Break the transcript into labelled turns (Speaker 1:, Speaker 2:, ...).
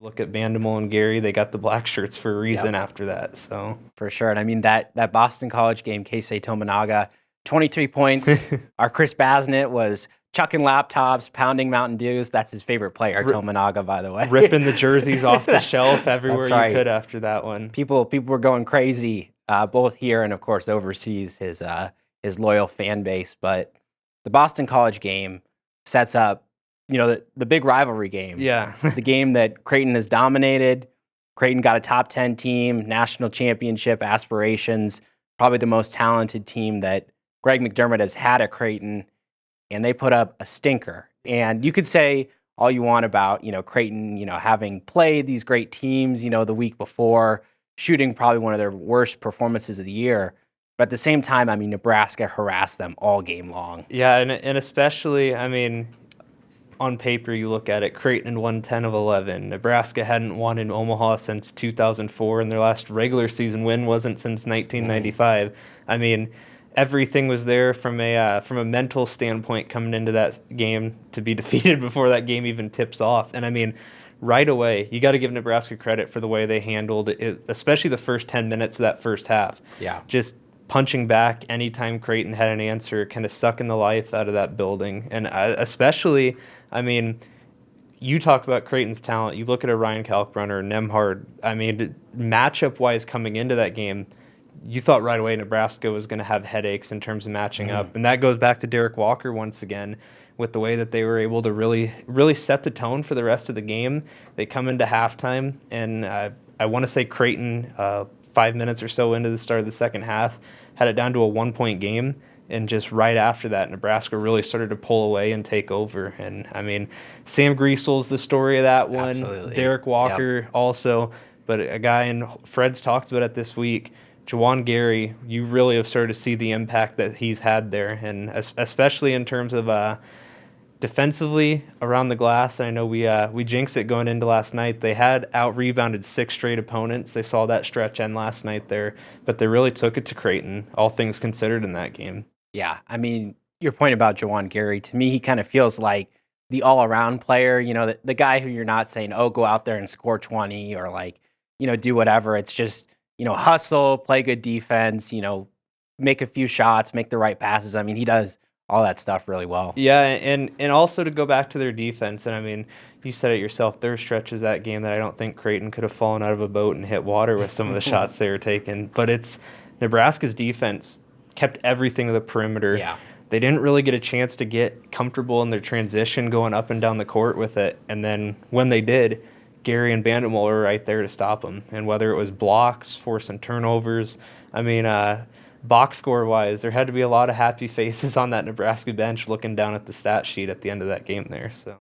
Speaker 1: Look at Vanderbilt and Gary; they got the black shirts for a reason after that. So
Speaker 2: for sure. And I mean that Boston College game, Keisei Tominaga, 23 points. Our Chris Basnett was chucking laptops, pounding Mountain Dews. That's his favorite player, Tominaga, by the way.
Speaker 1: Ripping the jerseys off the shelf everywhere you could after that one.
Speaker 2: People were going crazy, both here and of course overseas. His loyal fan base. But the Boston College game sets up, the big rivalry game.
Speaker 1: Yeah,
Speaker 2: the game that Creighton has dominated. Creighton got a top 10 team, national championship aspirations, probably the most talented team that Greg McDermott has had at Creighton, and they put up a stinker. And you could say all you want about, Creighton, having played these great teams, the week before, shooting probably one of their worst performances of the year. But at the same time, I mean, Nebraska harassed them all game long.
Speaker 1: Yeah, and especially, I mean, on paper, you look at it, Creighton won 10 of 11. Nebraska hadn't won in Omaha since 2004, and their last regular season win wasn't since 1995. I mean, everything was there from a mental standpoint coming into that game to be defeated before that game even tips off. And I mean, right away, you got to give Nebraska credit for the way they handled it, especially the first 10 minutes of that first half.
Speaker 2: Yeah.
Speaker 1: Just punching back anytime Creighton had an answer, kind of sucking the life out of that building. And especially, I mean, you talk about Creighton's talent. You look at a Ryan Kalkbrenner, Nemhard. I mean, matchup-wise coming into that game, you thought right away Nebraska was going to have headaches in terms of matching up. And that goes back to Derek Walker once again with the way that they were able to really, really set the tone for the rest of the game. They come into halftime, and I want to say Creighton, 5 minutes or so into the start of the second half, had it down to a 1-point game. And just right after that, Nebraska really started to pull away and take over. And, I mean, Sam Griesel's the story of that one.
Speaker 2: Absolutely.
Speaker 1: Derek Walker also. But a guy, and Fred's talked about it this week, Juwan Gary, you really have started to see the impact that he's had there. And especially in terms of defensively around the glass. I know we jinxed it going into last night. They had out-rebounded 6 straight opponents. They saw that stretch end last night there. But they really took it to Creighton, all things considered, in that game.
Speaker 2: Yeah, I mean, your point about Juwan Gary, to me, he kind of feels like the all-around player, the guy who you're not saying, oh, go out there and score 20 or do whatever. It's just, hustle, play good defense, make a few shots, make the right passes. I mean, he does all that stuff really well.
Speaker 1: Yeah, and also to go back to their defense, and I mean, you said it yourself, there were stretches that game that I don't think Creighton could have fallen out of a boat and hit water with some of the shots they were taking. But it's Nebraska's defense kept everything to the perimeter.
Speaker 2: Yeah.
Speaker 1: They didn't really get a chance to get comfortable in their transition going up and down the court with it. And then when they did, Gary and Vanderbilt were right there to stop them. And whether it was blocks, forcing turnovers, I mean, box score-wise, there had to be a lot of happy faces on that Nebraska bench looking down at the stat sheet at the end of that game there. So.